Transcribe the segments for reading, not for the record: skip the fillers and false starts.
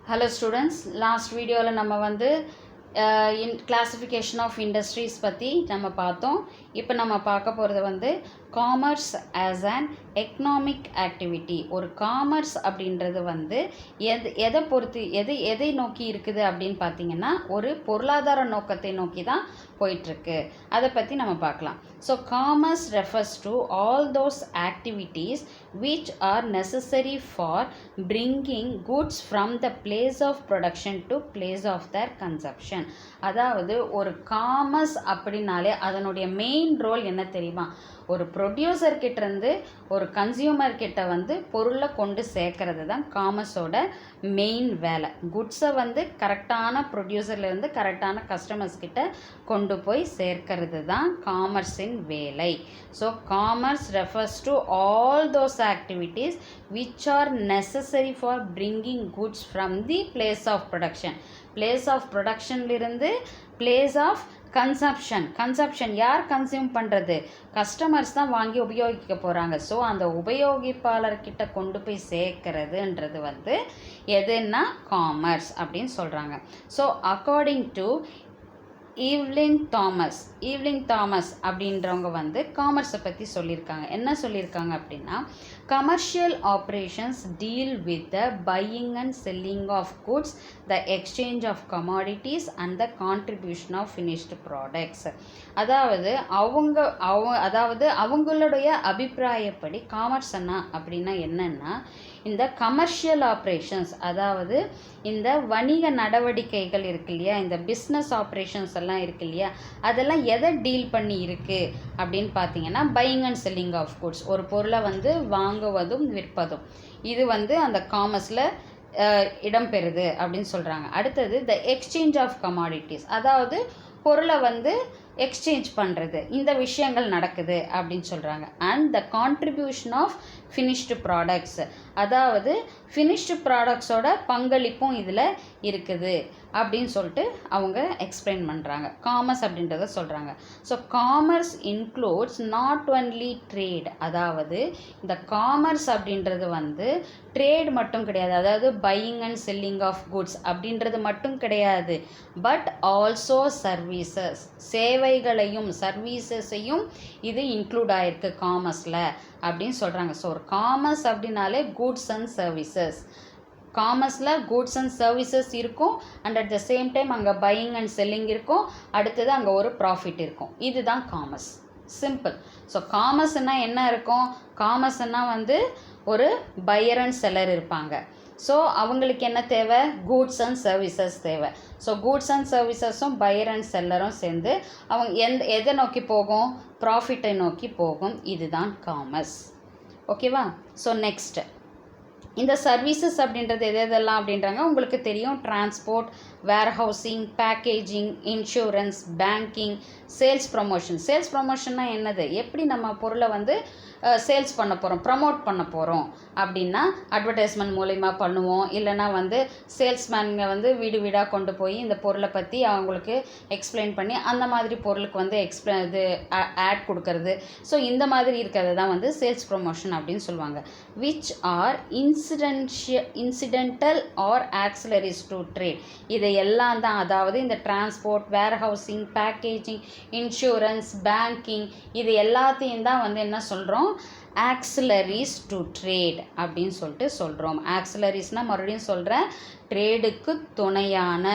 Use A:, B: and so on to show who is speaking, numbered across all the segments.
A: Hello students, last video la நம்ம வந்து in classification of industries பத்தி நம்ம பார்த்தோம். இப்போ நம்ம பார்க்க போகிறது வந்து commerce as an economic activity. ஒரு காமர்ஸ் அப்படின்றது வந்து எதை பொறுத்து எதை நோக்கி இருக்குது அப்படின்னு பார்த்தீங்கன்னா ஒரு பொருளாதார நோக்கத்தை நோக்கி தான் போயிட்டுருக்கு. அதை பற்றி நம்ம பார்க்கலாம். So commerce refers to all those activities which are necessary for bringing goods from the place of production to place of their consumption. அதாவது ஒரு காமர்ஸ் அப்படின்னாலே அதனுடைய மெயின் ரோல் என்ன தெரியுமா? ஒரு ப்ரொடியூசர் கிட்டேருந்து ஒரு கன்சியூமர் கிட்ட வந்து பொருளை கொண்டு சேர்க்கறது தான் காமர்ஸோட மெயின் வேலை. குட்ஸை வந்து கரெக்டான ப்ரொடியூசர்லேருந்து கரெக்டான கஸ்டமர்ஸ் கிட்ட கொண்டு போய் சேர்க்கறது தான் காமர்ஸின் வேலை. So commerce refers to all those activities which are necessary for bringing goods from the place of production. place of productionலிருந்து place of consumption யார் கன்சியூம் பண்ணுறது? கஸ்டமர்ஸ் தான் வாங்கி உபயோகிக்க போகிறாங்க. ஸோ அந்த உபயோகிப்பாளர்கிட்ட கொண்டு போய் சேர்க்கறதுன்றது வந்து எதுன்னா காமர்ஸ் அப்படின்னு சொல்கிறாங்க. So according to Evelyn Thomas அப்படின்றவங்க வந்து காமர்ஸை பற்றி சொல்லியிருக்காங்க. என்ன சொல்லியிருக்காங்க அப்படின்னா, commercial operations deal with the buying and selling of goods, the exchange of commodities and the contribution of finished products. அதாவது அவங்களுடைய அபிப்பிராயப்படி காமர்ஸ் அப்படின்னா என்னென்னா, இந்த கமர்ஷியல் ஆப்ரேஷன்ஸ், அதாவது இந்த வணிக நடவடிக்கைகள் இருக்கு இல்லையா, இந்த பிஸ்னஸ் ஆப்ரேஷன்ஸ் எல்லாம் இருக்கு இல்லையா, அதெல்லாம் எதை டீல் பண்ணி இருக்குது அப்படின்னு பார்த்தீங்கன்னா, buying and selling of goods, ஒரு பொருளை வந்து வாங்குவதும் விற்பதும், இது வந்து அந்த காமர்ஸில் இடம்பெறுது அப்படின்னு சொல்கிறாங்க. அடுத்தது த எக்ஸ்சேஞ்ச் ஆஃப் கமாடிட்டிஸ், அதாவது பொருளை வந்து எக்ஸ்சேஞ்ச் பண்ணுறது, இந்த விஷயங்கள் நடக்குது அப்படின்னு சொல்கிறாங்க. And the contribution of finished products, அதாவது ஃபினிஷ்டு ப்ராடக்ட்ஸோட பங்களிப்பும் இதில் இருக்குது அப்படின்னு சொல்லிட்டு அவங்க எக்ஸ்பிளைன் பண்ணுறாங்க. காமர்ஸ் அப்படின்றத சொல்கிறாங்க. So commerce includes not only trade, அதாவது இந்த காமர்ஸ் அப்படின்றது வந்து ட்ரேட் மட்டும் கிடையாது, அதாவது buying and selling of goods அப்படின்றது மட்டும் கிடையாது, பட் ஆல்சோ சர்வீசஸ், சேவைகளையும் சர்வீசஸையும் இது இன்க்ளூட் ஆகிருக்கு காமர்ஸில் அப்படின்னு சொல்கிறாங்க. ஸோ ஒரு காமர்ஸ் அப்படின்னாலே கூட்ஸ் அண்ட் சர்வீசஸ், காமர்ஸில் கூட்ஸ் அண்ட் சர்வீசஸ் இருக்கும், and at the same time அங்கே பையிங் அண்ட் செல்லிங் இருக்கும், அடுத்தது அங்கே ஒரு ப்ராஃபிட் இருக்கும். இதுதான் காமர்ஸ், சிம்பிள். ஸோ காமர்ஸ்னால் என்ன இருக்கும்? காமர்ஸ்னால் வந்து ஒரு பையர் அண்ட் செல்லர் இருப்பாங்க. ஸோ அவங்களுக்கு என்ன தேவை? கூட்ஸ் அண்ட் சர்வீசஸ் தேவை. ஸோ கூட்ஸ் அண்ட் சர்வீசஸும் பையர் அண்ட் செல்லரும் சேர்ந்து அவங்க எதை நோக்கி போகும்? ப்ராஃபிட்டை நோக்கி போகும். இதுதான் காமர்ஸ். ஓகேவா? ஸோ நெக்ஸ்ட்டு இந்த சர்வீசஸ் அப்படின்றது எதெல்லாம் அப்படின்றாங்க உங்களுக்கு தெரியும். Transport, warehousing, packaging, insurance, banking, sales ப்ரமோஷன்னா என்னது? எப்படி நம்ம பொருளை வந்து சேல்ஸ் பண்ண போகிறோம், ப்ரமோட் பண்ண போகிறோம் அப்படின்னா அட்வர்டைஸ்மெண்ட் மூலிமா பண்ணுவோம், இல்லைனா வந்து சேல்ஸ்மேனுங்க வந்து வீடு வீடாக கொண்டு போய் இந்த பொருளை பற்றி அவங்களுக்கு எக்ஸ்பிளைன் பண்ணி அந்த மாதிரி பொருளுக்கு வந்து ஆட் கொடுக்கறது. ஸோ இந்த மாதிரி இருக்கிறது தான் வந்து சேல்ஸ் ப்ரமோஷன் அப்படின்னு சொல்லுவாங்க. Which are incidental or auxiliaries to trade, இதையெல்லாம் தான், அதாவது இந்த transport, warehousing, packaging, insurance, banking, இது எல்லாத்தையும் தான் வந்து என்ன சொல்கிறோம்? ஆக்சிலரிஸ் டு ட்ரேட் அப்படின்னு சொல்லிட்டு சொல்கிறோம். ஆக்சிலரிஸ்னால் மறுபடியும் சொல்கிறேன், ட்ரேடுக்கு துணையான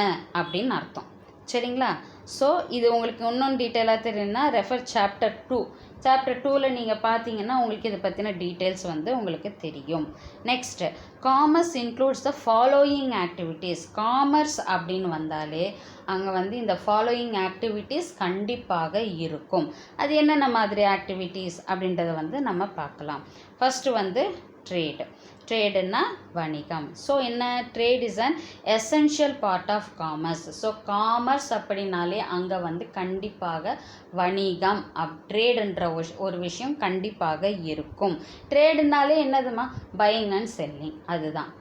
A: அப்படின்னு அர்த்தம். சரிங்களா? ஸோ இது உங்களுக்கு இன்னொன்று டீட்டெயிலாக தெரியும்னா ரெஃபர் சாப்டர் 2. சாப்டர் 2ல் நீங்கள் பார்த்தீங்கன்னா உங்களுக்கு இதை பற்றின டீட்டெயில்ஸ் வந்து உங்களுக்கு தெரியும். Next commerce includes the following activities. Commerce அப்படின்னு வந்தாலே அங்கே வந்து இந்த ஃபாலோயிங் ஆக்டிவிட்டீஸ் கண்டிப்பாக இருக்கும். அது என்னென்ன மாதிரி ஆக்டிவிட்டீஸ் அப்படின்றத வந்து நம்ம பார்க்கலாம். ஃபஸ்ட்டு வந்து ட்ரேடுன்னா வணிகம். ஸோ என்ன? Trade is an essential part of commerce. So commerce அப்படின்னாலே அங்கே வந்து கண்டிப்பாக வணிகம் ட்ரேடுன்ற ஒரு விஷயம் கண்டிப்பாக இருக்கும். ட்ரேடுனாலே என்னதுமா? பையிங் அண்ட் செல்லிங், அதுதான்.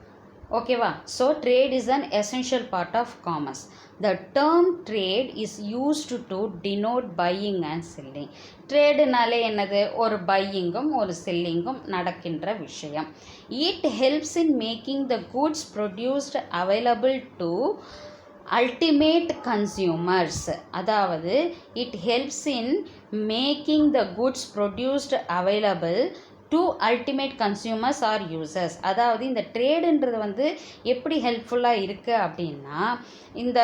A: ஓகேவா? So trade is an essential part of commerce. The term trade is used to denote buying and selling. ட்ரேடுனாலே என்னது? ஒரு பையிங்கும் ஒரு செல்லிங்கும் நடக்கின்ற விஷயம். It helps in making the goods produced available to ultimate consumers. அதாவது it helps in making the goods produced available to ultimate consumers or users. அதாவது இந்த ட்ரேடுன்றது வந்து எப்படி ஹெல்ப்ஃபுல்லாக இருக்குது அப்படின்னா, இந்த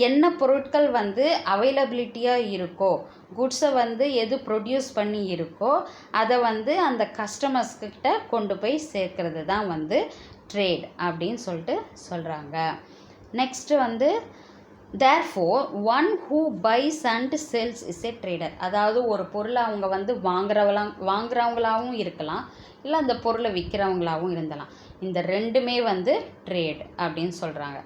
A: என்ன பொருட்கள் வந்து அவைலபிலிட்டியாக இருக்கோ, குட்ஸை வந்து எது ப்ரொடியூஸ் பண்ணி இருக்கோ அதை வந்து அந்த கஸ்டமர்ஸ்கிட்ட கொண்டு போய் சேர்க்கறது தான் வந்து ட்ரேட் அப்படின்னு சொல்லிட்டு சொல்கிறாங்க. நெக்ஸ்ட்டு வந்து therefore one who buys and sells is a trader. அதாவது ஒரு பொருளை அவங்க வந்து வாங்குறவங்களாகவும் இருக்கலாம், இல்லை அந்த பொருளை விற்கிறவங்களாகவும் இருந்தலாம். இந்த ரெண்டுமே வந்து ட்ரேட் அப்படின்னு சொல்கிறாங்க.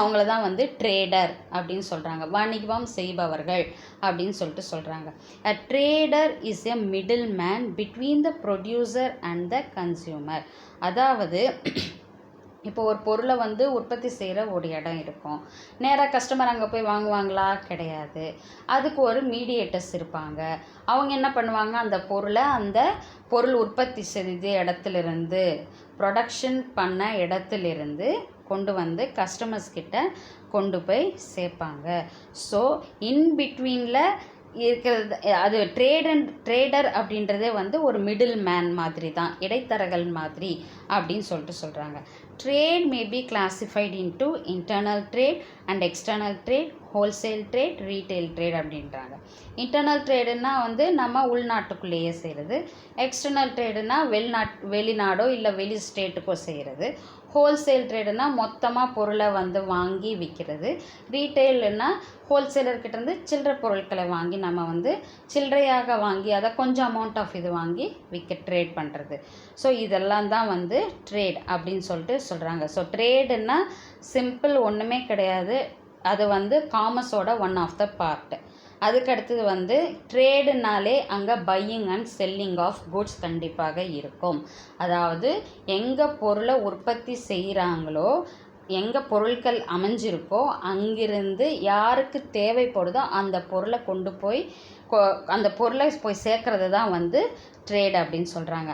A: அவங்கள தான் வந்து ட்ரேடர் அப்படின்னு சொல்கிறாங்க, வணிகம் செய்பவர்கள் அப்படின்னு சொல்லிட்டு சொல்கிறாங்க. A trader is a middleman between the producer and the consumer. அதாவது இப்போ ஒரு பொருளை வந்து உற்பத்தி செய்கிற ஒரு இடம் இருக்கும், நேராக கஸ்டமர் அங்கே போய் வாங்குவாங்களா? கிடையாது. அதுக்கு ஒரு மீடியேட்டர்ஸ் இருப்பாங்க. அவங்க என்ன பண்ணுவாங்க? அந்த பொருளை அந்த பொருள் உற்பத்தி செய்த இடத்துலேருந்து, ப்ரொடக்ஷன் பண்ண இடத்துலேருந்து கொண்டு வந்து கஸ்டமர்ஸ் கிட்ட கொண்டு போய் சேர்ப்பாங்க. ஸோ இன் பிட்வீனில் இருக்கிறது அது ட்ரேடர் அப்படின்றதே வந்து ஒரு மிடில் மேன் மாதிரி தான், இடைத்தரகர்கள் மாதிரி அப்படின்னு சொல்லிட்டு சொல்கிறாங்க. Trade may be classified into internal trade and external trade, wholesale trade, retail trade அப்படின்றாங்க. இன்டர்னல் ட்ரேடுன்னா வந்து நம்ம உள்நாட்டுக்குள்ளேயே செய்கிறது, எக்ஸ்டர்னல் ட்ரேடுனா வெளிநாடோ இல்லை வெளி ஸ்டேட்டுக்கோ செய்கிறது, ஹோல்சேல் ட்ரேடுனா மொத்தமாக பொருளை வந்து வாங்கி விற்கிறது, ரீட்டைல்னா ஹோல்சேலர்கிட்டேருந்து சில்லறை பொருட்களை வாங்கி நம்ம வந்து சில்லறையாக வாங்கி அதை கொஞ்சம் அமௌண்ட் ஆஃப் இது வாங்கி ட்ரேட் பண்ணுறது. ஸோ இதெல்லாம் தான் வந்து ட்ரேட் அப்படின்னு சொல்லிட்டு சொல்கிறாங்க. ஸோ ட்ரேடுன்னா சிம்பிள் ஒன்றுமே கிடையாது, அது வந்து காமர்ஸோட ஒன் ஆஃப் த பார்ட். அதுக்கடுத்தது வந்து ட்ரேடுனாலே அங்கே buying and selling of goods கண்டிப்பாக இருக்கும். அதாவது எங்கே பொருளை உற்பத்தி செய்கிறாங்களோ, எங்கே பொருட்கள் அமைஞ்சிருக்கோ அங்கிருந்து யாருக்கு தேவைப்படுதோ அந்த பொருளை கொண்டு போய் அந்த பொருளை போய் சேர்க்கறது தான் வந்து ட்ரேட் அப்படின்னு சொல்கிறாங்க.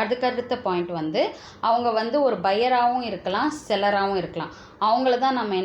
A: அதுக்கடுத்த பாயிண்ட் வந்து அவங்க வந்து ஒரு பையராகவும் இருக்கலாம், செல்லராகவும் இருக்கலாம். அவங்கள தான் நம்ம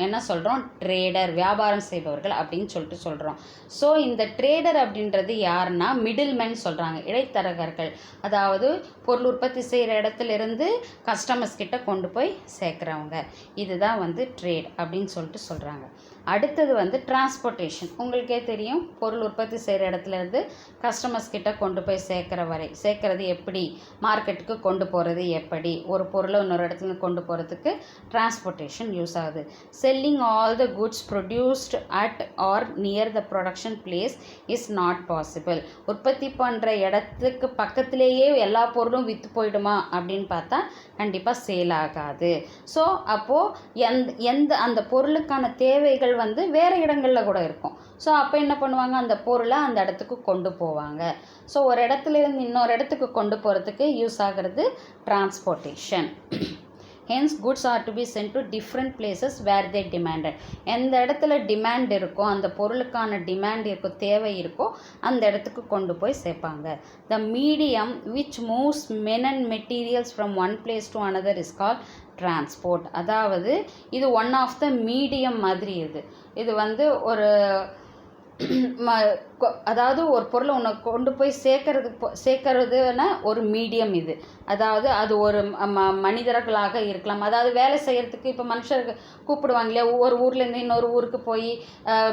A: என்ன சொல்கிறோம்? ட்ரேடர், வியாபாரம் செய்பவர்கள் அப்படின்னு சொல்லிட்டு சொல்கிறோம். ஸோ இந்த ட்ரேடர் அப்படின்றது யாருன்னா மிடில்மேன் சொல்கிறாங்க, இடைத்தரகர்கள். அதாவது பொருள் உற்பத்தி செய்கிற இடத்துலேருந்து கஸ்டமர்ஸ் கிட்ட கொண்டு போய் சேர்க்குறவங்க, இதுதான் வந்து ட்ரேட் அப்படின்னு சொல்லிட்டு சொல்கிறாங்க. அடுத்தது வந்து டிரான்ஸ்போர்ட்டேஷன். உங்களுக்கே தெரியும், பொருள் உற்பத்தி செய்கிற இடத்துலேருந்து கஸ்டமர்ஸ் கிட்ட கொண்டு போய் சேர்க்கறது எப்படி, மார்க்கெட்டுக்கு கொண்டு போகிறது எப்படி, ஒரு பொருளை இன்னொரு இடத்துல கொண்டு போகிறதுக்கு டிரான்ஸ்போர்ட்டேஷன் யூஸ் ஆகுது. Selling all the goods produced at or near the production place is not possible. உற்பத்தி பண்ணுற இடத்துக்கு பக்கத்திலேயே எல்லா பொருளும் விற்று போயிடுமா அப்படின்னு பார்த்தா கண்டிப்பாக சேல் ஆகாது. ஸோ அப்போது அந்த பொருளுக்கான தேவைகள் வந்து வேறு இடங்களில் கூட இருக்கும். ஸோ அப்போ என்ன பண்ணுவாங்க? அந்த பொருளை அந்த இடத்துக்கு கொண்டு போவாங்க. ஸோ ஒரு இடத்துலேருந்து இன்னொரு இடத்துக்கு கொண்டு போகிறதுக்கு யூஸ் ஆகிறது transportation. Hence goods are to be sent to different places where they demanded. எந்த இடத்துல டிமாண்ட் இருக்கோ, அந்த பொருளுக்கான டிமாண்ட் இருக்கோ, தேவை இருக்கோ, அந்த இடத்துக்கு கொண்டு போய் சேர்ப்பாங்க. த medium which moves men and materials from one place to another is call transport. அதாவது இது ஒன் ஆஃப் த மீடியம் மாதிரி. இது வந்து ஒரு அதாவது ஒரு பொருளை உன்னை கொண்டு போய் சேர்க்கறதுன்னா ஒரு மீடியம் இது. அதாவது அது ஒரு மனிதர்களாக இருக்கலாம், அதாவது வேலை செய்கிறதுக்கு இப்போ மனுஷருக்கு கூப்பிடுவாங்க இல்லையா, ஒரு ஊர்லேருந்து இன்னொரு ஊருக்கு போய்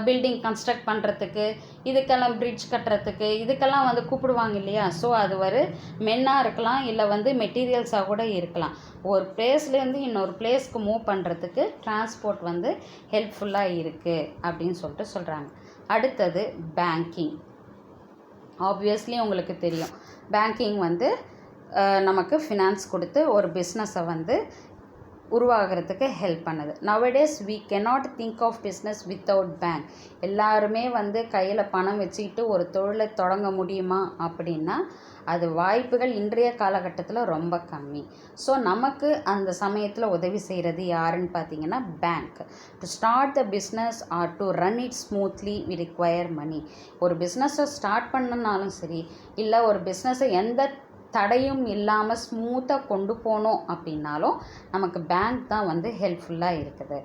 A: பில்டிங் கன்ஸ்ட்ரக்ட் பண்ணுறதுக்கு, இதுக்கெல்லாம் பிரிட்ஜ் கட்டுறதுக்கு, இதுக்கெல்லாம் வந்து கூப்பிடுவாங்க இல்லையா. ஸோ அது ஒரு மென்னாக இருக்கலாம், இல்லை வந்து மெட்டீரியல்ஸாக கூட இருக்கலாம். ஒரு பிளேஸ்லேருந்து இன்னொரு பிளேஸ்க்கு மூவ் பண்ணுறதுக்கு டிரான்ஸ்போர்ட் வந்து ஹெல்ப்ஃபுல்லாக இருக்குது அப்படின்னு சொல்லிட்டு சொல்கிறாங்க. அடுத்தது பேங்கிங். ஆப்வியஸ்லி உங்களுக்கு தெரியும், பேங்கிங் வந்து நமக்கு ஃபினான்ஸ் கொடுத்து ஒரு பிஸ்னஸை வந்து உருவாகிறதுக்கு ஹெல்ப் பண்ணுது. Nowadays we cannot think of business without bank. எல்லாருமே வந்து கையில் பணம் வச்சுக்கிட்டு ஒரு தொழிலை தொடங்க முடியுமா அப்படின்னா அது வாய்ப்புகள் இன்றைய காலகட்டத்தில் ரொம்ப கம்மி. ஸோ நமக்கு அந்த சமயத்தில் உதவி செய்கிறது யாருன்னு பார்த்தீங்கன்னா bank. To start the business or to run it smoothly we require money. ஒரு பிஸ்னஸை ஸ்டார்ட் பண்ணனாலும் சரி, இல்லை ஒரு பிஸ்னஸை எந்த தடையும் இல்லாமல் ஸ்மூத்தாக கொண்டு போனோம் அப்படின்னாலும் நமக்கு பேங்க் தான் வந்து ஹெல்ப்ஃபுல்லாக இருக்குது.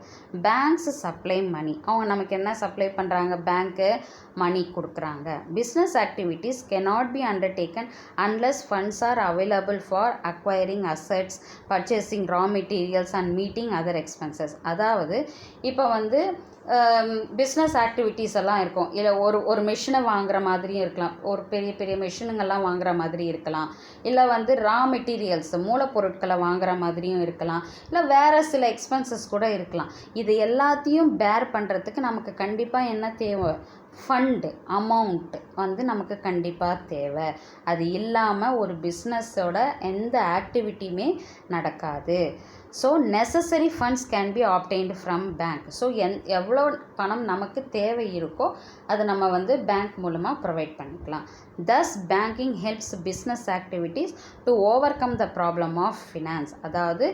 A: பேங்க்ஸ் சப்ளை மணி. அவங்க நமக்கு என்ன சப்ளை பண்ணுறாங்க? பேங்க்கு மணி கொடுக்குறாங்க. Business activities cannot be undertaken unless funds are available for acquiring assets, purchasing raw materials and meeting other expenses. அதாவது இப்போ வந்து பிஸ்னஸ் ஆக்டிவிட்டீஸ் எல்லாம் இருக்கும். இல்லை ஒரு மெஷினை வாங்குற மாதிரியும் இருக்கலாம், ஒரு பெரிய பெரிய மெஷினுங்கெல்லாம் வாங்குற மாதிரி இருக்கலாம், இல்லை வந்து ரா மெட்டீரியல்ஸ் மூலப்பொருட்களை வாங்குற மாதிரியும் இருக்கலாம், இல்லை வேறு சில எக்ஸ்பென்சஸ் கூட இருக்கலாம். இது எல்லாத்தையும் பேர் பண்ணுறதுக்கு நமக்கு கண்டிப்பாக என்ன தேவை? ஃபண்டு, அமௌண்ட் வந்து நமக்கு கண்டிப்பாக தேவை. அது இல்லாமல் ஒரு பிஸ்னஸோட எந்த ஆக்டிவிட்டியுமே நடக்காது. So necessary funds can be obtained from bank. So எவ்வளோ பணம் நமக்கு தேவை இருக்கோ அதை நம்ம வந்து பேங்க் மூலமாக ப்ரொவைட் பண்ணிக்கலாம். Thus banking helps business activities to overcome the problem of finance. அதாவது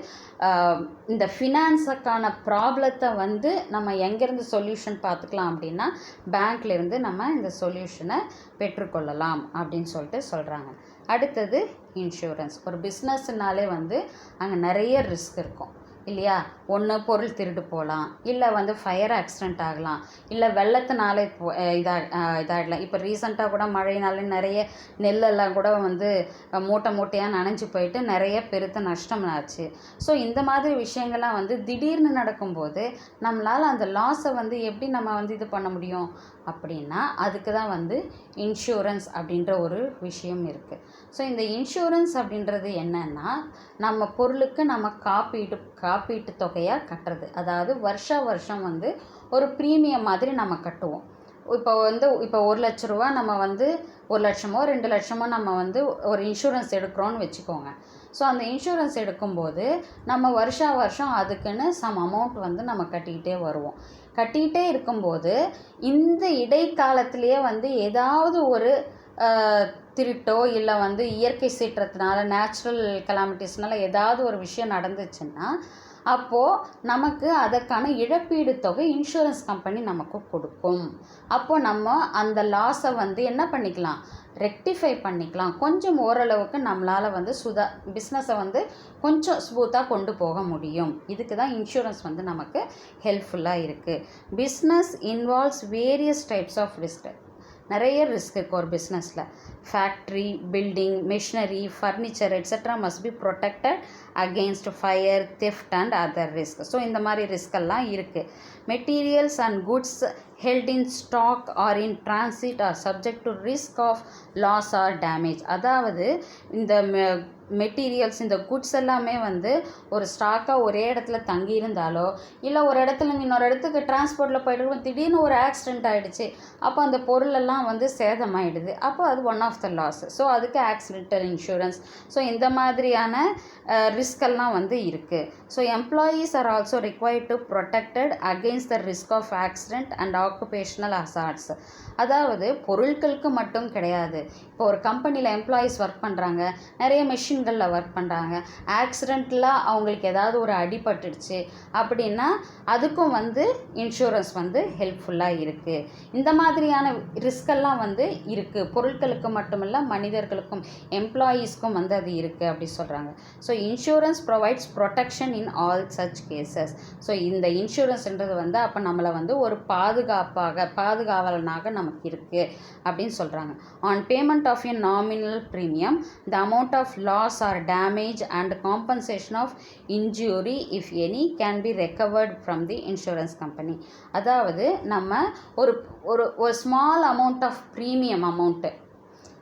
A: இந்த ஃபினான்ஸுக்கான ப்ராப்ளத்தை வந்து நம்ம எங்கேருந்து சொல்யூஷன் பார்த்துக்கலாம் அப்படின்னா பேங்க்லேருந்து நம்ம இந்த சொல்யூஷனை பெற்றுக்கொள்ளலாம் அப்படின்னு சொல்லிட்டு சொல்கிறாங்க. அடுத்தது இன்சூரன்ஸ். ஒரு பிஸ்னஸ்னாலே வந்து அங்கே நிறைய ரிஸ்க் இருக்கும் இல்லையா? ஒன்று பொருள் திருடு போகலாம், இல்லை வந்து ஃபயர் ஆக்சிடெண்ட் ஆகலாம், இல்லை வெள்ளத்தினாலே இதாகிடலாம். இப்போ ரீசெண்டாக கூட மழையினாலே நிறைய நெல்லெல்லாம் கூட வந்து மூட்டையாக நனைஞ்சு போயிட்டு நிறைய பெருத்த நஷ்டம் ஆச்சு. ஸோ இந்த மாதிரி விஷயங்கள்லாம் வந்து திடீர்னு நடக்கும்போது நம்மளால் அந்த லாஸை வந்து எப்படி நம்ம வந்து இது பண்ண முடியும் அப்படின்னா அதுக்கு தான் வந்து இன்சூரன்ஸ் அப்படின்ற ஒரு விஷயம் இருக்குது. ஸோ இந்த இன்சூரன்ஸ் அப்படின்றது என்னன்னா நம்ம பொருளுக்கு நம்ம காப்பீட்டு தொகையாக கட்டுறது. அதாவது வருஷம் வந்து ஒரு ப்ரீமியம் மாதிரி நம்ம கட்டுவோம். இப்போ 1 லட்ச ரூபா நம்ம வந்து 1 லட்சமோ 2 லட்சமோ நம்ம வந்து ஒரு இன்சூரன்ஸ் எடுக்கிறோன்னு வச்சுக்கோங்க. ஸோ அந்த இன்சூரன்ஸ் எடுக்கும்போது நம்ம வருஷம் அதுக்குன்னு சம் அமௌண்ட் வந்து நம்ம கட்டிக்கிட்டே இருக்கும்போது இந்த இடைக்காலத்திலேயே வந்து ஏதாவது ஒரு திருட்டோ இல்லை வந்து இயற்கை சீற்றத்தினால நேச்சுரல் கலாமிட்டிஸ்னால ஏதாவது ஒரு விஷயம் நடந்துச்சுன்னா அப்போது நமக்கு அதற்கான இழப்பீடு தொகை இன்சூரன்ஸ் கம்பெனி நமக்கு கொடுக்கும். அப்போது நம்ம அந்த லாஸை வந்து என்ன பண்ணிக்கலாம்? ரெக்டிஃபை பண்ணிக்கலாம். கொஞ்சம் ஓரளவுக்கு நம்மளால் வந்து பிஸ்னஸை வந்து கொஞ்சம் ஸ்மூத்தாக கொண்டு போக முடியும். இதுக்கு தான் இன்சூரன்ஸ் வந்து நமக்கு ஹெல்ப்ஃபுல்லாக இருக்குது. Business involves various types of risk. நிறைய ரிஸ்க் இருக்குது ஒரு பிஸ்னஸில். Factory, building, machinery, furniture etcetera must be protected against fire, theft and other risk. So இந்த மாதிரி ரிஸ்கெல்லாம் இருக்குது. Materials and goods held in stock or in transit are subject to risk of loss or damage. அதாவது இந்த materials, இந்த goods எல்லாமே வந்து ஒரு ஸ்டாக்காக ஒரே இடத்துல தங்கி இருந்தாலோ இல்லை ஒரு இடத்துல இன்னொரு இடத்துக்கு டிரான்ஸ்போர்ட்டில் போய்ட்டு திடீர்னு ஒரு ஆக்சிடெண்ட் ஆகிடுச்சு, அப்போ அந்த பொருளெல்லாம் வந்து சேதமாயிடுது, அப்போ அது one of the loss. So அதுக்கு ஆக்சிடென்டல் இன்சூரன்ஸ். ஸோ இந்த மாதிரியான ரிஸ்கெல்லாம் வந்து இருக்குது. So employees are also required to protected against the risk of accident and occupational hazards. அதாவது பொருட்களுக்கு மட்டும் கிடையாது. இப்போ ஒரு கம்பெனியில் எம்ப்ளாயீஸ் ஒர்க் பண்ணுறாங்க, நிறைய மெஷின்களில் ஒர்க் பண்ணுறாங்க, ஆக்சிடெண்ட்டில் அவங்களுக்கு ஏதாவது ஒரு அடிபட்டுடுச்சு அப்படின்னா அதுக்கும் வந்து இன்சூரன்ஸ் வந்து ஹெல்ப்ஃபுல்லாக இருக்குது. இந்த மாதிரியான ரிஸ்கெல்லாம் வந்து இருக்குது. பொருட்களுக்கு மட்டுமில்லை, மனிதர்களுக்கும் எம்ப்ளாயீஸ்க்கும் வந்து அது இருக்குது அப்படி சொல்கிறாங்க. So insurance provides protection in all such cases. So இந்த இன்சூரன்ஸ்ன்றது வந்து அப்போ நம்மளை வந்து ஒரு பாதுகாவலனாக நமக்கு இருக்குது அப்படின்னு சொல்கிறாங்க. On payment of a nominal premium the amount of loss or damage and compensation of injury if any can be recovered from the insurance company. அதாவது நம்ம ஒரு small amount of premium amount,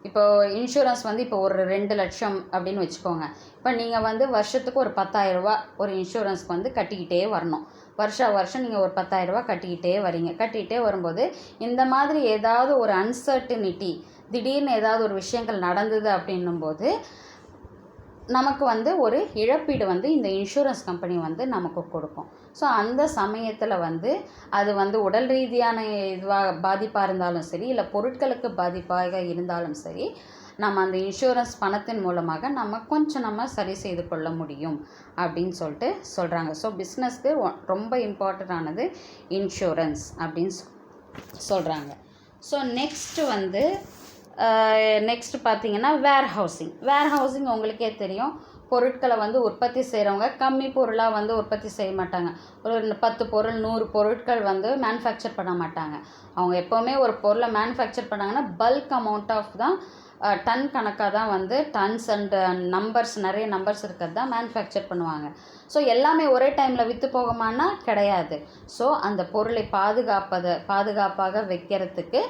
A: இப்போ இன்சூரன்ஸ் வந்து இப்போ ஒரு 2 லட்சம் அப்படின்னு வச்சுக்கோங்க. இப்போ நீங்கள் வந்து வருஷத்துக்கு ஒரு 10,000 ரூபா ஒரு இன்சூரன்ஸ்க்கு வந்து கட்டிக்கிட்டே வரணும். வருஷம் நீங்கள் ஒரு 10,000 ரூபா கட்டிக்கிட்டே வரும்போது இந்த மாதிரி ஏதாவது ஒரு அன்சர்டினிட்டி, திடீர்னு ஏதாவது ஒரு விஷயங்கள் நடந்தது அப்படின்னும்போது நமக்கு வந்து ஒரு இழப்பீடு வந்து இந்த இன்சூரன்ஸ் கம்பெனி வந்து நமக்கு கொடுக்கும். ஸோ அந்த சமயத்தில் வந்து அது வந்து உடல் ரீதியான பாதிப்பாக இருந்தாலும் சரி, இல்லை பொருட்களுக்கு பாதிப்பாக இருந்தாலும் சரி, நம்ம அந்த இன்சூரன்ஸ் பணத்தின் மூலமாக நம்ம சரி செய்து கொள்ள முடியும் அப்படின்னு சொல்கிறாங்க. ஸோ பிஸ்னஸ்க்கு ரொம்ப இம்பார்ட்டண்ட்டானது இன்சூரன்ஸ் அப்படின்னு சொல்கிறாங்க. ஸோ நெக்ஸ்ட்டு பார்த்திங்கன்னா வேர் ஹவுசிங் உங்களுக்கே தெரியும். பொருட்களை வந்து உற்பத்தி செய்கிறவங்க கம்மி பொருளாக வந்து உற்பத்தி செய்ய மாட்டாங்க. ஒரு 10 பொருள் 100 பொருட்கள் வந்து மேனுஃபேக்சர் பண்ண மாட்டாங்க. அவங்க எப்போவுமே ஒரு பொருளை மேனுஃபேக்சர் பண்ணாங்கன்னா பல்க் அமௌண்ட் ஆஃப் தான், டன் கணக்காக தான் வந்து டன்ஸ் அண்ட் நிறைய நம்பர்ஸ் இருக்கிறது தான் மேனுஃபேக்சர் பண்ணுவாங்க. ஸோ எல்லாமே ஒரே டைமில் விற்று போகுமானா கிடையாது. ஸோ அந்த பொருளை பாதுகாப்பாக வைக்கிறதுக்கு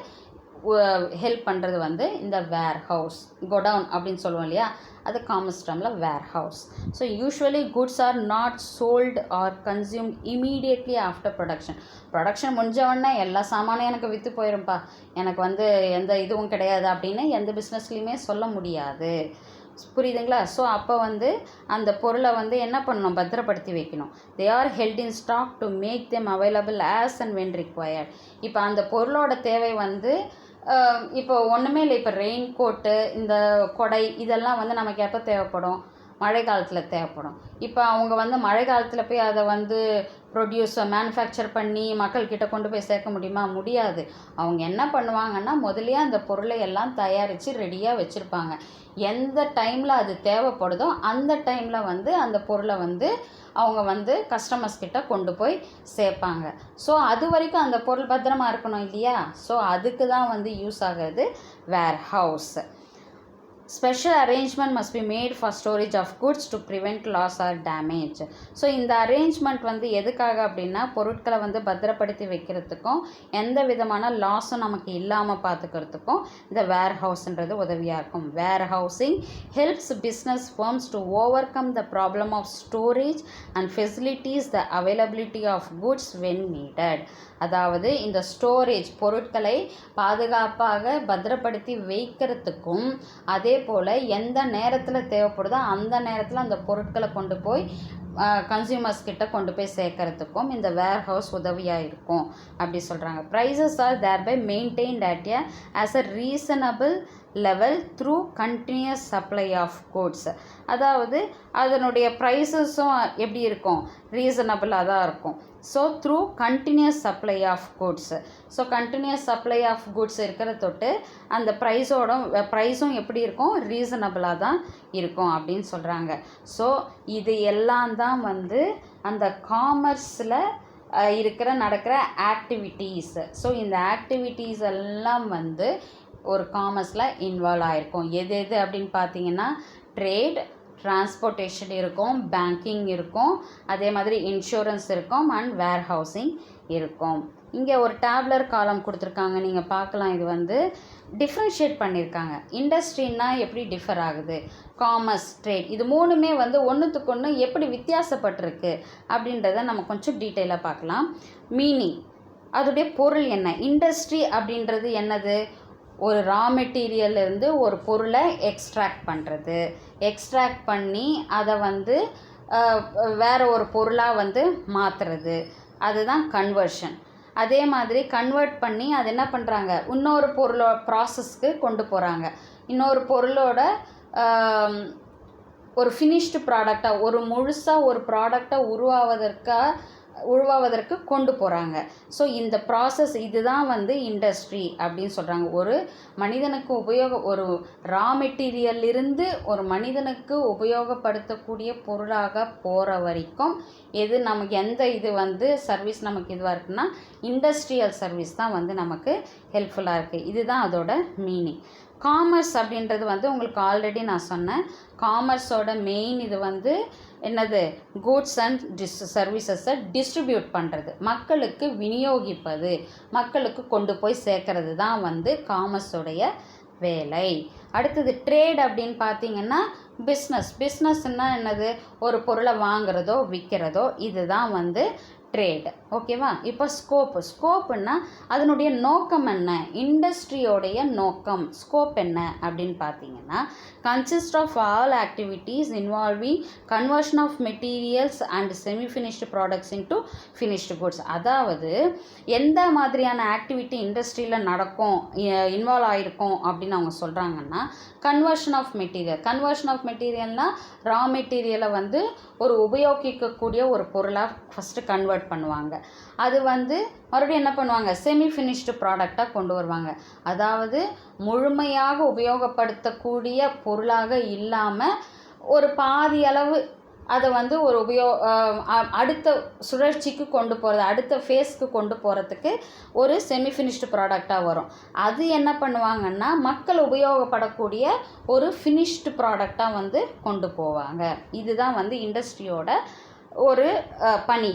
A: ஹெல்ப் பண்ணுறது வந்து இந்த வேர் ஹவுஸ், கோடவுன் அப்படின்னு சொல்லுவோம் இல்லையா, அது காமர்ஸ் டேர்மில் warehouse. So usually goods are not sold or consumed immediately after production முடிஞ்சவொடனே எல்லா சாமானும் எனக்கு விற்று போயிரும்ப்பா, எனக்கு வந்து எந்த இதுவும் கிடையாது அப்படின்னு எந்த பிஸ்னஸ்லையுமே சொல்ல முடியாது. புரியுதுங்களா? ஸோ அப்போ வந்து அந்த பொருளை வந்து என்ன பண்ணணும், பத்திரப்படுத்தி வைக்கணும். They are held in stock to make them available as and when required. இப்போ அந்த பொருளோட தேவை வந்து இப்போ ஒன்றுமே இல்லை. இப்போ ரெயின் கோட்டு, இந்த கொடை, இதெல்லாம் வந்து நமக்கு எப்போ தேவைப்படும், மழை காலத்தில் தேவைப்படும். இப்போ அவங்க வந்து மழை காலத்தில் போய் அதை வந்து மேனுஃபேக்சர் பண்ணி மக்கள்கிட்ட கொண்டு போய் சேர்க்க முடியாது. அவங்க என்ன பண்ணுவாங்கன்னா முதலே அந்த பொருளை எல்லாம் தயாரித்து ரெடியாக வச்சுருப்பாங்க. எந்த டைமில் அது தேவைப்படுதோ அந்த டைமில் வந்து அந்த பொருளை வந்து அவங்க வந்து கஸ்டமர்ஸ் கிட்ட கொண்டு போய் சேர்ப்பாங்க. ஸோ அது வரைக்கும் அந்த பொருள் பத்திரமா இருக்கணும் இல்லையா? ஸோ அதுக்கு தான் வந்து யூஸ் ஆகிறது warehouse. Special arrangement must be made for storage of goods to prevent loss or damage. So இந்த அரேஞ்ச்மெண்ட் வந்து எதுக்காக அப்படின்னா பொருட்களை வந்து பத்திரப்படுத்தி வைக்கிறதுக்கும் எந்த விதமான லாஸும் நமக்கு இல்லாமல் பார்த்துக்கிறதுக்கும் இந்த வேர் ஹவுஸ்ன்றது உதவியாக இருக்கும். Warehousing helps business firms to overcome the problem of storage and facilities the availability of goods when needed. அதாவது இந்த ஸ்டோரேஜ், பொருட்களை பாதுகாப்பாக பத்திரப்படுத்தி வைக்கிறதுக்கும் அதே போல் எந்த நேரத்தில் தேவைப்படுதோ அந்த நேரத்தில் அந்த பொருட்களை கொண்டு போய் கன்சியூமர்ஸ் கிட்ட கொண்டு போய் சேர்க்கறதுக்கும் இந்த வேர் ஹவுஸ் உதவியாக இருக்கும் அப்படி சொல்கிறாங்க. Prices are thereby maintained at as a reasonable level through continuous supply of goods. அதாவது அதனுடைய ப்ரைஸஸும் எப்படி இருக்கும், ரீசனபிளாக தான் இருக்கும். So through continuous supply of goods. So continuous supply of goods இருக்கிற தொட்டு அந்த ப்ரைஸும் எப்படி இருக்கும், ரீசனபிளாக தான் இருக்கும் அப்படின்னு சொல்கிறாங்க. ஸோ இது எல்லாம் தான் வந்து அந்த காமர்ஸில் நடக்கிற ஆக்டிவிட்டீஸ். ஸோ இந்த ஆக்டிவிட்டீஸ் எல்லாம் வந்து ஒரு காமர்ஸில் இன்வால்வ் ஆகிருக்கும். எது அப்படின்னு பார்த்தீங்கன்னா ட்ரேட், டிரான்ஸ்போர்ட்டேஷன் இருக்கும், பேங்கிங் இருக்கும், அதே மாதிரி இன்சூரன்ஸ் இருக்கும் அண்ட் வேர் ஹவுசிங் இருக்கும். இங்கே ஒரு டேப்லர் காலம் கொடுத்துருக்காங்க, நீங்கள் பார்க்கலாம். இது வந்து டிஃப்ரென்ஷியேட் பண்ணியிருக்காங்க. இண்டஸ்ட்ரின்னா எப்படி டிஃபர் ஆகுது, காமர்ஸ், ட்ரேட், இது மூணுமே வந்து ஒன்றுத்துக்கு ஒன்று எப்படி வித்தியாசப்பட்டிருக்கு அப்படின்றத நம்ம கொஞ்சம் டீட்டெயிலாக பார்க்கலாம். மீனிங், அதோடைய பொருள் என்ன. இண்டஸ்ட்ரி அப்படின்றது என்னது, ஒரு ரா மெட்டீரியல்லேருந்து ஒரு பொருளை எக்ஸ்ட்ராக்ட் பண்ணி அதை வந்து வேறு ஒரு பொருளாக வந்து மாற்றுறது, அதுதான் கன்வர்ஷன். அதே மாதிரி கன்வெர்ட் பண்ணி அது என்ன பண்ணுறாங்க, இன்னொரு ப்ராசஸ்க்கு கொண்டு போகிறாங்க. இன்னொரு பொருளோட ஒரு ஃபினிஷ்டு ப்ராடக்டாக, முழுசாக ஒரு ப்ராடக்டை உருவாவதற்கு கொண்டு போகிறாங்க. ஸோ இந்த ப்ராசஸ் இதுதான் வந்து இண்டஸ்ட்ரி அப்படின்னு சொல்கிறாங்க. ஒரு மனிதனுக்கு ஒரு ரா மெட்டீரியலிருந்து ஒரு மனிதனுக்கு உபயோகப்படுத்தக்கூடிய பொருளாக போகிற வரைக்கும் நமக்கு எந்த இது வந்து சர்வீஸ் நமக்கு இதுவாக இருக்குன்னா இண்டஸ்ட்ரியல் சர்வீஸ் தான் வந்து நமக்கு ஹெல்ப்ஃபுல்லாக இருக்குது. இதுதான் அதோட மீனிங். காமர்ஸ் அப்படின்றது வந்து உங்களுக்கு ஆல்ரெடி நான் சொன்னேன். காமர்ஸோட மெயின் இது வந்து என்னது, கூட்ஸ் அண்ட் சர்வீசஸை டிஸ்ட்ரிபியூட் பண்ணுறது, மக்களுக்கு விநியோகிப்பது, மக்களுக்கு கொண்டு போய் சேர்க்கறது தான் வந்து காமர்ஸோடைய வேலை. அடுத்தது ட்ரேட் அப்படின்னு பார்த்தீங்கன்னா பிஸ்னஸ்னால் என்னது, ஒரு பொருளை வாங்குறதோ விற்கிறதோ, இதுதான் வந்து ட்ரேட். ஓகேவா? இப்போ ஸ்கோப்புன்னா அதனுடைய நோக்கம் என்ன, இண்டஸ்ட்ரியோடைய நோக்கம் ஸ்கோப் என்ன அப்படின்னு பார்த்தீங்கன்னா, consist of all activities involving conversion of materials and semi finished products into finished goods. அதாவது எந்த மாதிரியான ஆக்டிவிட்டி இண்டஸ்ட்ரியில் நடக்கும், இன்வால்வ் ஆகிருக்கும் அப்படின்னு அவங்க சொல்கிறாங்கன்னா, கன்வர்ஷன் ஆஃப் மெட்டீரியல்னால் ரா மெட்டீரியலை வந்து ஒரு உபயோகிக்கக்கூடிய ஒரு பொருளாக ஃபஸ்ட்டு கன்வெர்ட் பண்ணுவாங்க. அது வந்து மறுபடியும் என்ன பண்ணுவாங்க, செமி ஃபினிஷ்டு ப்ராடக்டாக கொண்டு வருவாங்க. அதாவது முழுமையாக உபயோகப்படுத்தக்கூடிய பொருளாக இல்லாமல் ஒரு பாதி அளவு அதை வந்து ஒரு அடுத்த சுழற்சிக்கு கொண்டு போகிறது, அடுத்த ஃபேஸ்க்கு கொண்டு போகிறதுக்கு ஒரு செமி ஃபினிஷ்டு ப்ராடக்டாக வரும். அது என்ன பண்ணுவாங்கன்னா மக்கள் உபயோகப்படக்கூடிய ஒரு ஃபினிஷ்டு ப்ராடக்டாக வந்து கொண்டு போவாங்க. இதுதான் வந்து இண்டஸ்ட்ரியோட ஒரு பணி.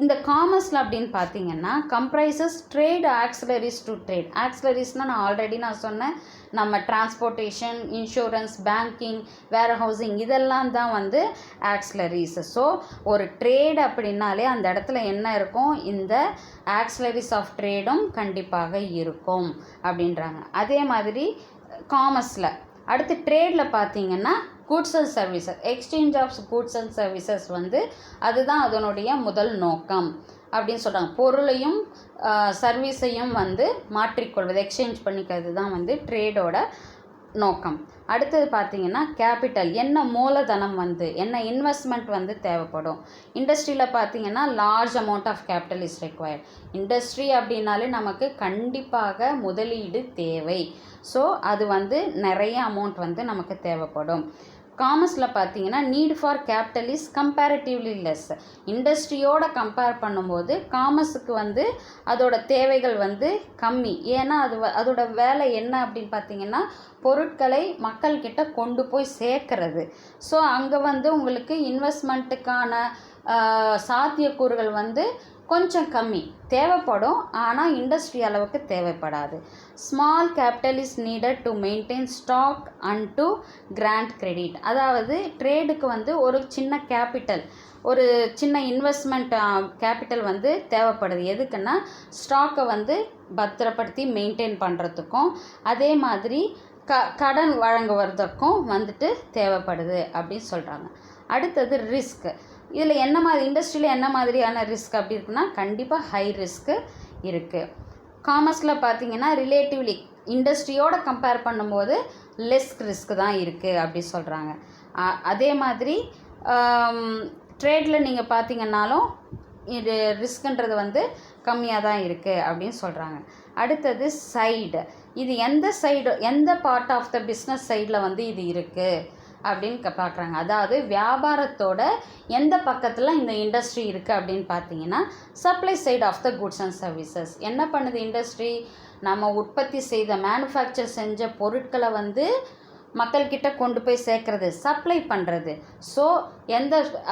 A: இந்த காமர்ஸில் அப்படின்னு பார்த்தீங்கன்னா comprises trade auxiliaries to trade. ஆக்சிலரிஸ்னால் நான் சொன்னேன், நம்ம transportation, insurance, banking, warehousing இதெல்லாம் தான் வந்து ஆக்சிலரிஸ். ஸோ ஒரு ட்ரேட் அப்படின்னாலே அந்த இடத்துல என்ன இருக்கும், இந்த ஆக்சிலரிஸ் ஆஃப் ட்ரேடும் கண்டிப்பாக இருக்கும் அப்படின்றாங்க. அதே மாதிரி காமர்ஸில் அடுத்து ட்ரேடில் பார்த்தீங்கன்னா goods and services, exchange of goods and services வந்து அதுதான் அதனுடைய முதல் நோக்கம் அப்படின்னு சொல்கிறாங்க. பொருளையும் சர்வீஸையும் வந்து மாற்றிக்கொள்வது, எக்ஸ்சேஞ்ச் பண்ணிக்கிறது தான் வந்து ட்ரேடோட நோக்கம். அடுத்தது பார்த்திங்கன்னா கேபிட்டல், என்ன மூலதனம் வந்து என்ன இன்வெஸ்ட்மெண்ட் வந்து தேவைப்படும். இண்டஸ்ட்ரியில் பார்த்திங்கன்னா large amount of capital is required. Industry அப்படின்னாலே நமக்கு கண்டிப்பாக முதலீடு தேவை. ஸோ அது வந்து நிறைய அமௌண்ட் வந்து நமக்கு தேவைப்படும். காமர்ஸில் பார்த்தீங்கன்னா need for capital is comparatively less. இண்டஸ்ட்ரியோட கம்பேர் பண்ணும்போது காமர்ஸுக்கு வந்து அதோட தேவைகள் வந்து கம்மி. ஏன்னா அதோட வேலை என்ன அப்படின்னு பார்த்தீங்கன்னா பொருட்களை மக்கள்கிட்ட கொண்டு போய் சேர்க்கறது. ஸோ அங்கே வந்து உங்களுக்கு இன்வெஸ்ட்மெண்ட்டுக்கான சாத்தியக்கூறுகள் வந்து கொஞ்சம் கம்மி தேவைப்படும், ஆனால் இண்டஸ்ட்ரி அளவுக்கு தேவைப்படாது. Small capital is needed to maintain stock and to grant credit. அதாவது ட்ரேடுக்கு வந்து ஒரு சின்ன கேபிட்டல், ஒரு சின்ன இன்வெஸ்ட்மெண்ட் கேபிட்டல் வந்து தேவைப்படுது. எதுக்குன்னா ஸ்டாக்கை வந்து பத்திரப்படுத்தி மெயின்டைன் பண்ணுறதுக்கும் அதே மாதிரி கடன் வழங்குவதற்கும் வந்துட்டு தேவைப்படுது அப்படின்னு சொல்கிறாங்க. அடுத்தது ரிஸ்க். இதில் என்ன மாதிரி இண்டஸ்ட்ரியில் என்ன மாதிரியான ரிஸ்க் அப்படி இருக்குன்னா கண்டிப்பாக ஹை ரிஸ்க்கு இருக்குது. காமர்ஸில் பார்த்தீங்கன்னா ரிலேட்டிவ்லி இண்டஸ்ட்ரியோட கம்பேர் பண்ணும்போது லெஸ் ரிஸ்க் தான் இருக்குது அப்படி சொல்கிறாங்க. அதே மாதிரி ட்ரேடில் நீங்கள் பார்த்தீங்கன்னாலும் இது ரிஸ்க்குன்றது வந்து கம்மியாக தான் இருக்குது அப்படின்னு சொல்கிறாங்க. அடுத்தது சைடு, இது எந்த பார்ட் ஆஃப் த பிஸ்னஸ் சைடில் வந்து இது இருக்குது அப்படின்னு பார்க்குறாங்க. அதாவது வியாபாரத்தோட எந்த பக்கத்தில் இந்த இண்டஸ்ட்ரி இருக்குது அப்படின்னு பார்த்தீங்கன்னா supply side of the goods and services. என்ன பண்ணுது இண்டஸ்ட்ரி, நம்ம உற்பத்தி செய்த மேனுஃபேக்சர் செஞ்ச பொருட்களை வந்து மக்கள்கிட்ட கொண்டு போய் சேர்க்கறது, சப்ளை பண்ணுறது. ஸோ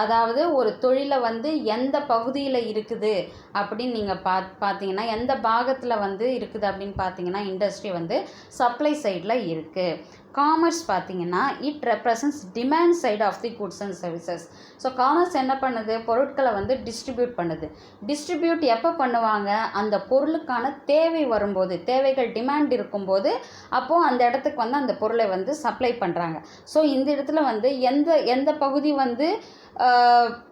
A: அதாவது ஒரு தொழிலை வந்து எந்த பகுதியில் இருக்குது அப்படின்னு நீங்கள் பார்த்தீங்கன்னா எந்த பாகத்தில் வந்து இருக்குது அப்படின்னு பார்த்தீங்கன்னா இண்டஸ்ட்ரி வந்து சப்ளை சைடில் இருக்குது. காமர்ஸ் பார்த்தீங்கன்னா it represents demand side of the goods and services. So commerce என்ன பண்ணுது, பொருட்களை வந்து டிஸ்ட்ரிபியூட் பண்ணுது. டிஸ்ட்ரிபியூட் எப்போ பண்ணுவாங்க, அந்த பொருளுக்கான தேவை வரும்போது, தேவைகள் டிமாண்ட் இருக்கும்போது அப்போது அந்த இடத்துக்கு வந்து அந்த பொருளை வந்து சப்ளை பண்ணுறாங்க. ஸோ இந்த இடத்துல வந்து எந்த பகுதி வந்து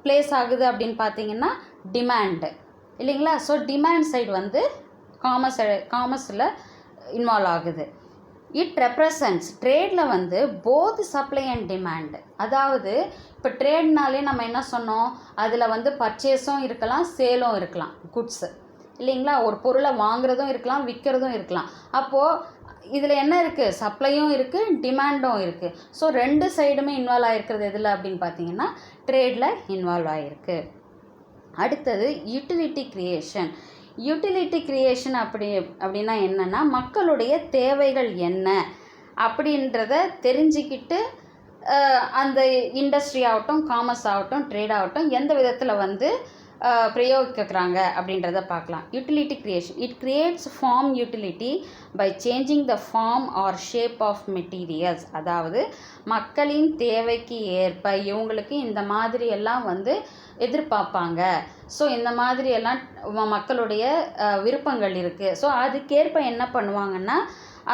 A: பிளேஸ் ஆகுது அப்படின்னு பார்த்தீங்கன்னா டிமாண்டு இல்லைங்களா. ஸோ டிமாண்ட் சைடு வந்து காமர்ஸில் இன்வால்வ் ஆகுது. இட் ரெப்ரசன்ட்ஸ் ட்ரேடில் வந்து போத் சப்ளை அண்ட் டிமாண்ட். அதாவது இப்போ ட்ரேட்னாலே நம்ம என்ன சொன்னோம், அதில் வந்து பர்ச்சேஸும் இருக்கலாம் சேலும் இருக்கலாம், குட்ஸு இல்லைங்களா. ஒரு பொருளை வாங்குறதும் இருக்கலாம் விற்கிறதும் இருக்கலாம். அப்போது இதில் என்ன இருக்குது, சப்ளையும் இருக்குது டிமாண்டும் இருக்குது. ஸோ ரெண்டு சைடுமே இன்வால்வ் ஆகிருக்கிறது எதில் அப்படின்னு பார்த்தீங்கன்னா ட்ரேடில் இன்வால்வ் ஆகிருக்கு. அடுத்தது யூட்டிலிட்டி கிரியேஷன் அப்படின்னா என்னென்னா மக்களுடைய தேவைகள் என்ன அப்படின்றத தெரிஞ்சுக்கிட்டு அந்த இண்டஸ்ட்ரி ஆகட்டும் காமர்ஸ் ஆகட்டும் ட்ரேட் ஆகட்டும் எந்த விதத்தில் வந்து பிரயோகிக்கிறாங்க அப்படின்றத பார்க்கலாம். Utility creation. It creates form utility by changing the form or shape of materials. அதாவது மக்களின் தேவைக்கு ஏற்ப இவங்களுக்கு இந்த மாதிரி எல்லாம் வந்து எதிர்பார்ப்பாங்க. ஸோ இந்த மாதிரி எல்லாம் மக்களுடைய விருப்பங்கள் இருக்குது. ஸோ அதுக்கேற்ப என்ன பண்ணுவாங்கன்னா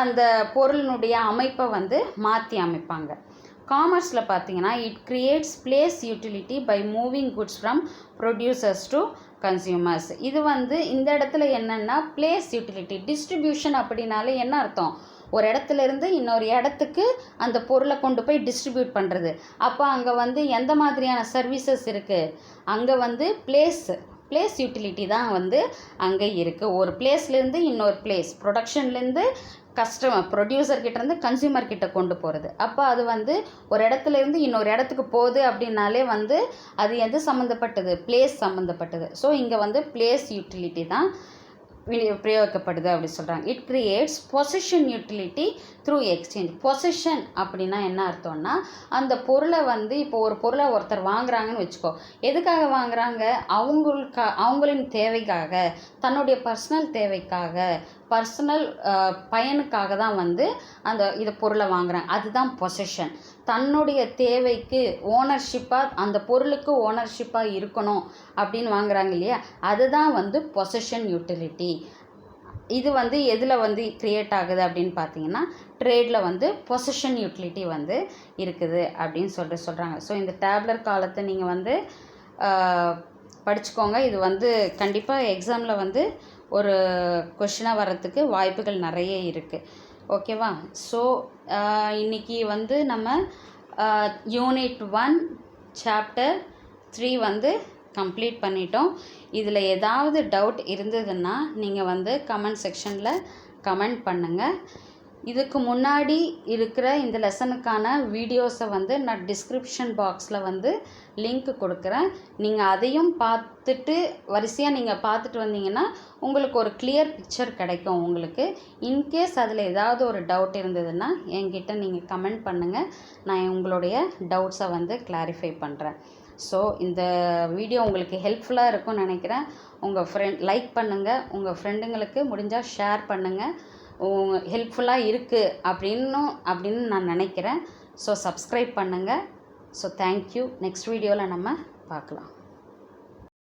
A: அந்த பொருளினுடைய அமைப்பை வந்து மாற்றி அமைப்பாங்க. காமர்ஸில் பார்த்தீங்கன்னா it creates place utility by moving goods from producers to consumers. இது வந்து இந்த இடத்துல என்னென்னா பிளேஸ் யூட்டிலிட்டி. டிஸ்ட்ரிபியூஷன் அப்படின்னாலே என்ன அர்த்தம்? ஒரு இடத்துல இருந்து இன்னொரு இடத்துக்கு அந்த பொருளை கொண்டு போய் டிஸ்ட்ரிபியூட் பண்ணுறது. அப்போ அங்கே வந்து எந்த மாதிரியான சர்வீசஸ் இருக்குது? அங்கே வந்து பிளேஸ் யூட்டிலிட்டி தான் வந்து அங்கே இருக்குது. ஒரு பிளேஸ்லேருந்து இன்னொரு பிளேஸ், ப்ரொடக்ஷன்லேருந்து ப்ரொடியூசர்கிட்டேருந்து கன்சியூமர் கிட்ட கொண்டு போகிறது. அப்போ அது வந்து ஒரு இடத்துலேருந்து இன்னொரு இடத்துக்கு போகுது அப்படின்னாலே வந்து அது எது சம்மந்தப்பட்டது? பிளேஸ் சம்மந்தப்பட்டது. ஸோ இங்கே வந்து பிளேஸ் யூட்டிலிட்டி தான் பிரயோகிக்கப்படுது அப்படி சொல்கிறாங்க. It creates position utility through exchange. Position அப்படின்னா என்ன அர்த்தம்னா அந்த பொருளை வந்து இப்போ ஒரு பொருளை ஒருத்தர் வாங்குறாங்கன்னு வச்சுக்கோ. எதுக்காக வாங்குறாங்க? அவங்களின் தேவைக்காக, தன்னுடைய பர்சனல் தேவைக்காக, பர்சனல் பயனுக்காக தான் வந்து இந்த பொருளை வாங்குறாங்க. அதுதான் பொசிஷன். தன்னுடைய தேவைக்கு ஓனர்ஷிப்பாக, அந்த பொருளுக்கு ஓனர்ஷிப்பாக இருக்கணும் அப்படின்னு வாங்குறாங்க இல்லையா, அதுதான் வந்து பொசிஷன் யூட்டிலிட்டி. இது வந்து எதில் வந்து க்ரியேட் ஆகுது அப்படின்னு பார்த்தீங்கன்னா ட்ரேடில் வந்து பொசிஷன் யூட்டிலிட்டி வந்து இருக்குது அப்படின்னு சொல்கிறாங்க. ஸோ இந்த டேப்லர் காலத்தை நீங்கள் வந்து படிச்சுக்கோங்க. இது வந்து கண்டிப்பாக எக்ஸாமில் வந்து ஒரு கொஷினாக வர்றதுக்கு வாய்ப்புகள் நிறைய இருக்குது. ஓகேவா? ஸோ இன்றைக்கி வந்து நம்ம யூனிட் 1 சாப்டர் 3 வந்து கம்ப்ளீட் பண்ணிட்டோம். இதில் ஏதாவது டவுட் இருந்ததுன்னா நீங்கள் வந்து கமெண்ட் செக்ஷனில் கமெண்ட் பண்ணுங்கள். இதுக்கு முன்னாடி இருக்கிற இந்த லெசனுக்கான வீடியோஸை வந்து நான் டிஸ்கிரிப்ஷன் பாக்ஸில் வந்து லிங்க் கொடுக்குறேன். நீங்கள் அதையும் பார்த்துட்டு வரிசையாக நீங்கள் பார்த்துட்டு வந்தீங்கன்னா உங்களுக்கு ஒரு கிளியர் பிக்சர் கிடைக்கும். உங்களுக்கு இன்கேஸ் அதில் ஏதாவது ஒரு டவுட் இருந்ததுன்னா என்கிட்ட நீங்கள் கமெண்ட் பண்ணுங்கள். நான் உங்களுடைய டவுட்ஸை வந்து கிளாரிஃபை பண்ணுறேன். ஸோ இந்த வீடியோ உங்களுக்கு ஹெல்ப்ஃபுல்லாக இருக்கும்னு நினைக்கிறேன். உங்கள் லைக் பண்ணுங்கள், உங்கள் ஃப்ரெண்டுங்களுக்கு முடிஞ்சால் ஷேர் பண்ணுங்கள். ஹெல்ப்ஃபுல்லாக இருக்குது அப்படின்னு நான் நினைக்கிறேன். ஸோ சப்ஸ்கிரைப் பண்ணுங்கள். So thank you. நெக்ஸ்ட் வீடியோவில் நம்ம பார்க்கலாம்.